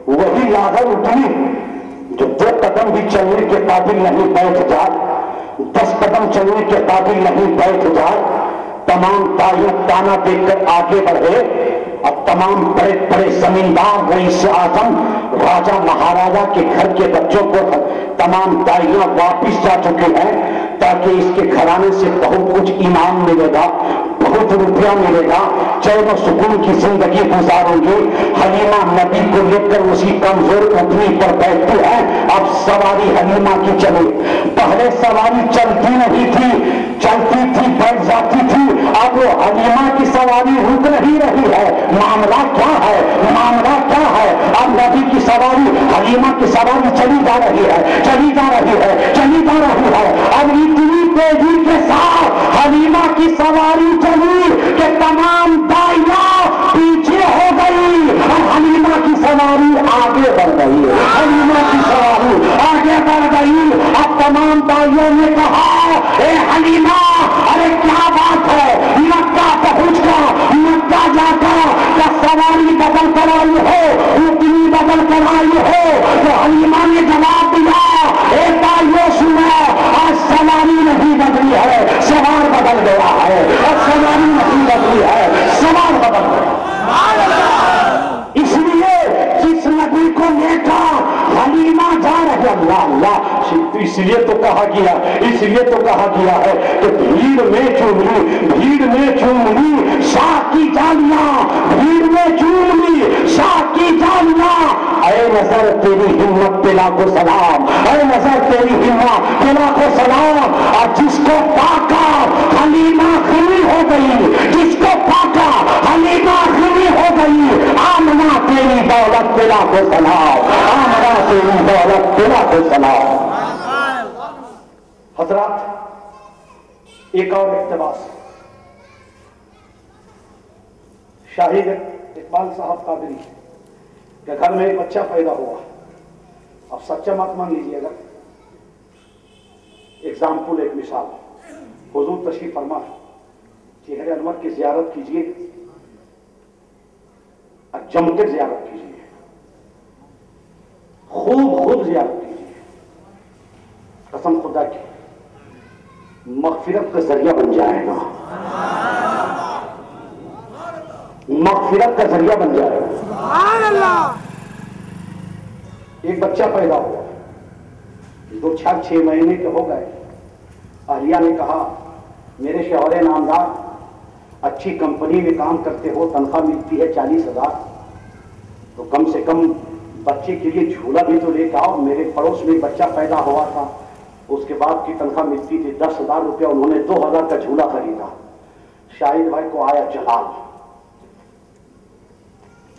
وہی لاغر اتنی جو 2 قدم بھی چلنے کے قابل نہیں بیٹھ جائے، 10 قدم چلنے کے قابل نہیں بیٹھ جائے، تمام تاریخ تانا دیکھ کر آگے بڑھے اور تمام بڑے بڑے زمیندار رئیس اعظم راجہ مہاراجا کے گھر کے بچوں کو تمام دائیاں واپس جا چکے ہیں تاکہ اس کے گھرانے سے بہت کچھ انعام ملے گا، بہت روپیہ ملے گا، چین و سکون کی زندگی گزاریں گے۔ حلیمہ نبی کو لے کر اسی کمزور اٹھنی پر بیٹھتی ہے، اب سواری حلیمہ کی چلے، پہلے سواری چلتی نہیں تھی، چلتی تھی بیٹھ جاتی تھی، اب وہ حلیمہ کی سواری رک نہیں رہی ہے، معاملہ کیا ہے، معاملہ کیا ہے؟ اب نبی کی سواری حلیمہ کی سواری چلی جا رہی ہے، چلی جا رہی ہے، چلی جا رہی ہے، اب اتنی تیزی کے ساتھ حلیمہ کی سواری چلی کہ تمام دائیاں پیچھے ہو گئی اور حلیمہ کی سواری آگے بڑھ گئی، حلیمہ کی سواری آگے بڑھ گئی۔ اب تمام دائیوں نے کہا اے حلیمہ ارے کیا بات ہے، مکہ پہنچ کر مکہ جا کر سواری بدل کر آئی ہو، اتنی بدل کر آئی ہو؟ تو حلیمہ نے جواب دیا اے دائیوں سنو، آج سواری نہیں بدلی ہے، سوار بدل گیا ہے، اور سواری نہیں بدلی ہے، سوار بدل گیا۔ اس لیے جس نبی کو لے کر حلیمہ جا رہی اللہ اللہ، اس لیے تو کہا گیا، اس لیے تو کہا گیا ہے کہ بھیڑ میں چوم لی، بھیڑ میں چوم لی شاہ کی جالیاں، بھیڑ میں چوم لی شاہ کی جالیاں۔ اے نظر تیری ہمت پہ لاکھوں سلام، اے نظر تیری ہمت پہ لاکھوں سلام۔ اور جس کو پاکا حلیمہ خلی ہو گئی، جس کو پاکا حلیمہ خلی ہو گئی، آمنہ تیری دولت پہ لاکھوں سلام، آمنہ تیری دولت پہ لاکھوں سلام۔ حضرات ایک اور اقتباس، شاہد اقبال صاحب قادری کہ گھر میں ایک بچہ پیدا ہوا، اب سچا مت مان لیجیے گا، ایگزامپل ایک مثال، حضور تشریف فرما چہرے انور کی زیارت کیجیے، جم کے زیارت کیجیے، خوب زیارت کیجیے، قسم خدا کی مغفرت کا ذریعہ بن جائے گا، مغفرت کا ذریعہ بن جائے گا۔ سبحان اللہ۔ ایک بچہ پیدا ہوا، 2-6 مہینے کے ہو گئے، اہلیہ نے کہا میرے شوہر نامدار اچھی کمپنی میں کام کرتے ہو، تنخواہ ملتی ہے 40,000، تو کم سے کم بچے کے لیے جھولا بھی تو لے کے آؤ۔ میرے پڑوس میں ایک بچہ پیدا ہوا تھا، اس کے بعد کی تنخواہ ملتی تھی 10,000 روپیہ، انہوں نے 2,000 کا جھولا خریدا۔ شاہد بھائی کو آیا جلال،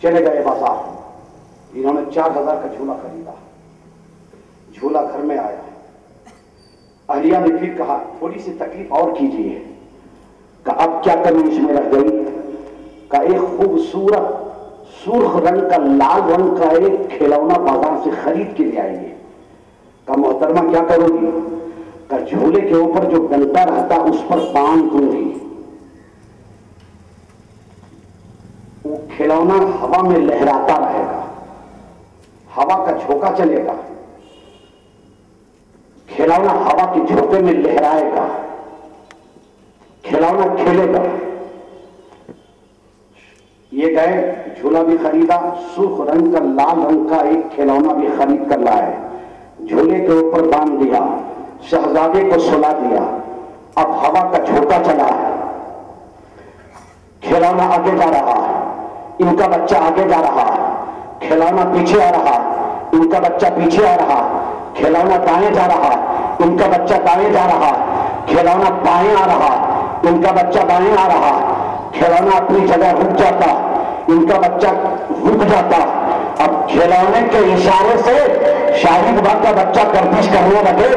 چلے گئے بازار، انہوں نے 4,000 کا جھولا خریدا، جھولا گھر میں آیا، اہلیہ نے پھر کہا تھوڑی سی تکلیف اور کیجیے، کہ اب کیا کمی اس میں رہ گئی، کہ ایک خوبصورت سرخ رنگ کا لال رنگ کا ایک کھلونا بازار سے خرید کے لے آئیے۔ کہ محترمہ کیا کرو گی، کہ جھولے کے اوپر جو ڈنڈا رہتا اس پر باندھ دوں گی، وہ کھلونا ہوا میں لہراتا رہے گا، ہوا کا جھونکا چلے گا، کھلونا ہوا کے جھونکے میں لہرائے گا، کھلونا کھیلے گا۔ یہ گئے جھولا بھی خریدا، سرخ رنگ کا لال رنگ کا ایک کھلونا بھی خرید کر لائے، جھولے کے اوپر باندھ دیا، شہزادے کو سلا دیا، اب ہوا کا جھونکا چلا ہے، کھلونا آگے جا رہا ہے، ان کا بچہ آگے جا رہا ہے، کھلونا پیچھے آ رہا، ان کا بچہ پیچھے آ رہا، کھلونا دائیں جا رہا، ان کا بچہ دائیں جا رہا، کھلونا بائیں آ رہا، ان کا بچہ بائیں آ رہا، کھلونا اپنی جگہ رک جاتا، ان کا بچہ رک جاتا۔ اب کھلونے کے اشارے سے شاہد بھائی کا بچہ گردش کرنے لگے،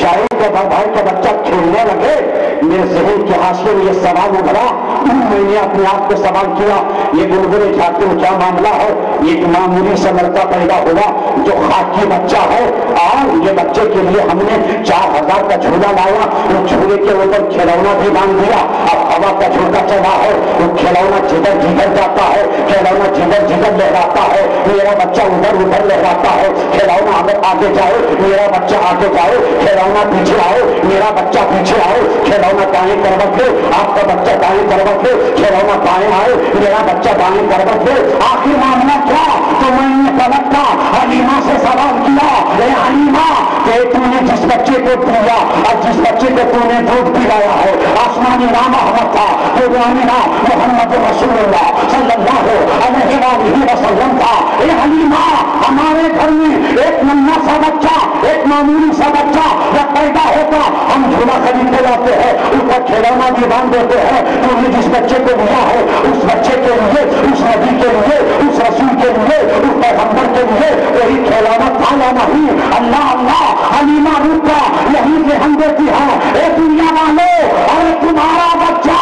شاہد بھائی کا بچہ کھیلنے لگے۔ میرے ذہن کے حاشیے میں یہ سوال ابھرا، میں نے اپنے آپ کو سوال کیا، یہ گنگنے جاتے ہیں کیا معاملہ ہے؟ یہ معمولی سا لڑکا پیدا ہوا جو خاکی بچہ ہے، اور یہ بچے کے لیے ہم نے 4,000 کا جھولا لایا، وہ جھولے کے اوپر کھلونا بھی باندھ دیا، اب ہوا کا جھونکا چلا ہے، وہ کھلونا جدھر جدھر جاتا ہے، کھلونا جدھر جدھر لہراتا ہے، میرا بچہ ادھر ادھر لہراتا ہے، کھلونا آگے جائے میرا بچہ آگے جائے، کھلونا پیچھے آئے میرا بچہ پیچھے آئے، کھلونا دائیں کروٹ دے آپ کا بچہ دائیں کروٹ دے، کھلونا بائیں آئے میرا بچہ بائیں کروٹ دے۔ آخر معاملہ کیا؟ تو میں نے پلٹا حلیمہ سے سوال کیا، اے حلیمہ کہ تو نے جس بچے کو دیا اور جس بچے کو تو نے دودھ پلایا ہے آسمانی نام احمد تھا، قرآنی نام محمد رسول اللہ صلی اللہ علیہ وآلہ وسلم تھا۔ اے حلیمہ ہمارے گھر میں ایک ننھا سا بچہ، ایک معمولی سا بچہ جب پیدا ہوتا ہم جھولا خرید کے لاتے ہیں، اوپر کھلونا بھی باندھ دیتے ہیں، تو نے جس بچے کو دیا ہے اس بچے کے لیے، اس نبی کے لیے، اس رسول کے لیے، اس پیغمبر کے لیے وہی کھلونا تھا یا نہیں؟ اللہ اللہ حلیمہ رکا یہی سے ہم دیتی ہے، اے دنیا والے اور تمہارا بچہ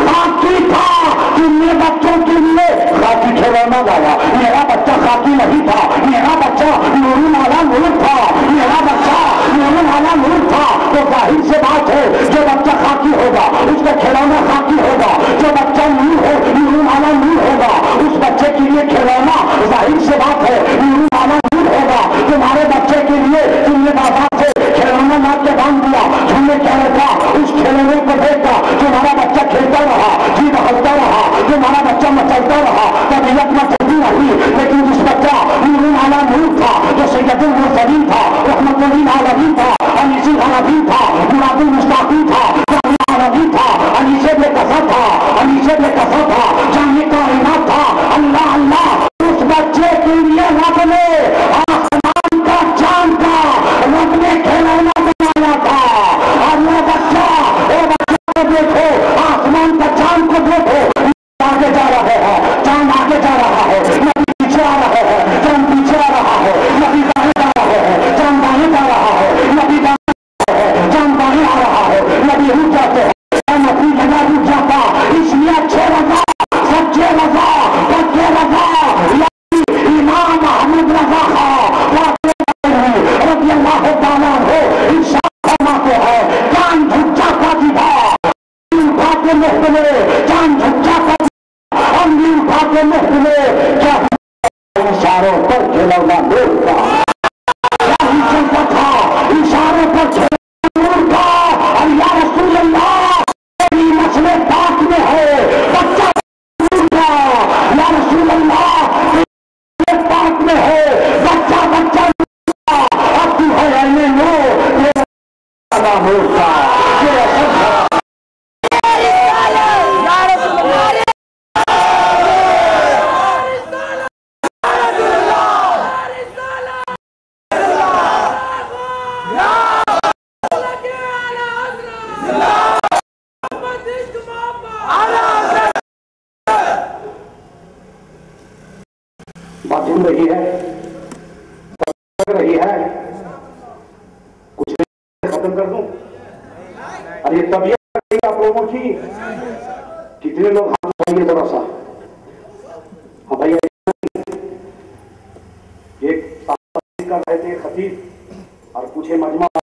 خاکی تھا، تم نے بچوں کے لیے خاکی کھلونا لایا، میرا بچہ خاکی نہیں تھا، میرا بچہ نور والا نور تھا، میرا بچہ نور والا نور تھا۔ تو ظاہر سے بات ہے جو بچہ خاکی ہوگا اس کا کھلونا خاکی ہوگا، جو بچہ نور ہو نور والا نور ہوگا اس بچے کے لیے کھلونا ظاہر سے بات ہے نور والا نور ہوگا۔ تمہارے بچے کے لیے تم نے بازار سے کھلونا لا کے باندھ دیا، جھولے کیا رکھا اس کھلونے کو دیکھا، تمہارا بچہ کھیلتا رہا، جی بہلتا رہا، تمہارا بچہ مچلتا رہا، طبیعت مچلتی رہی، لیکن جس بچہ نور والا نور تھا جو سید المرسلین تھا رضی اللہ تعالیٰ ہو ارشاد فرماتے ہیں جان جھک جاتا تھا اٹھا کے محکمے جان جھک جاتا تھا انگلی اٹھا کے محکمے کیا اشاروں پر کھلونا نور کا چلتا تھا اشاروں پر کھلونا نور کا اور یا رسول اللہ میری مسئلے پاک میں ہے بچہ نور کا یا رسول اللہ پاک میں ہے بچہ بچہ اب تو ہے اہل نور یہ نور کا بات سن رہی ہے لگ رہی ہے کچھ ختم کر دوں اور یہ طبیعت آپ لوگوں کی کتنے لوگ ہاتھ اٹھائیے ذرا سا ہاں بھائی ایک کر رہے تھے خطیب اور پوچھے مجمع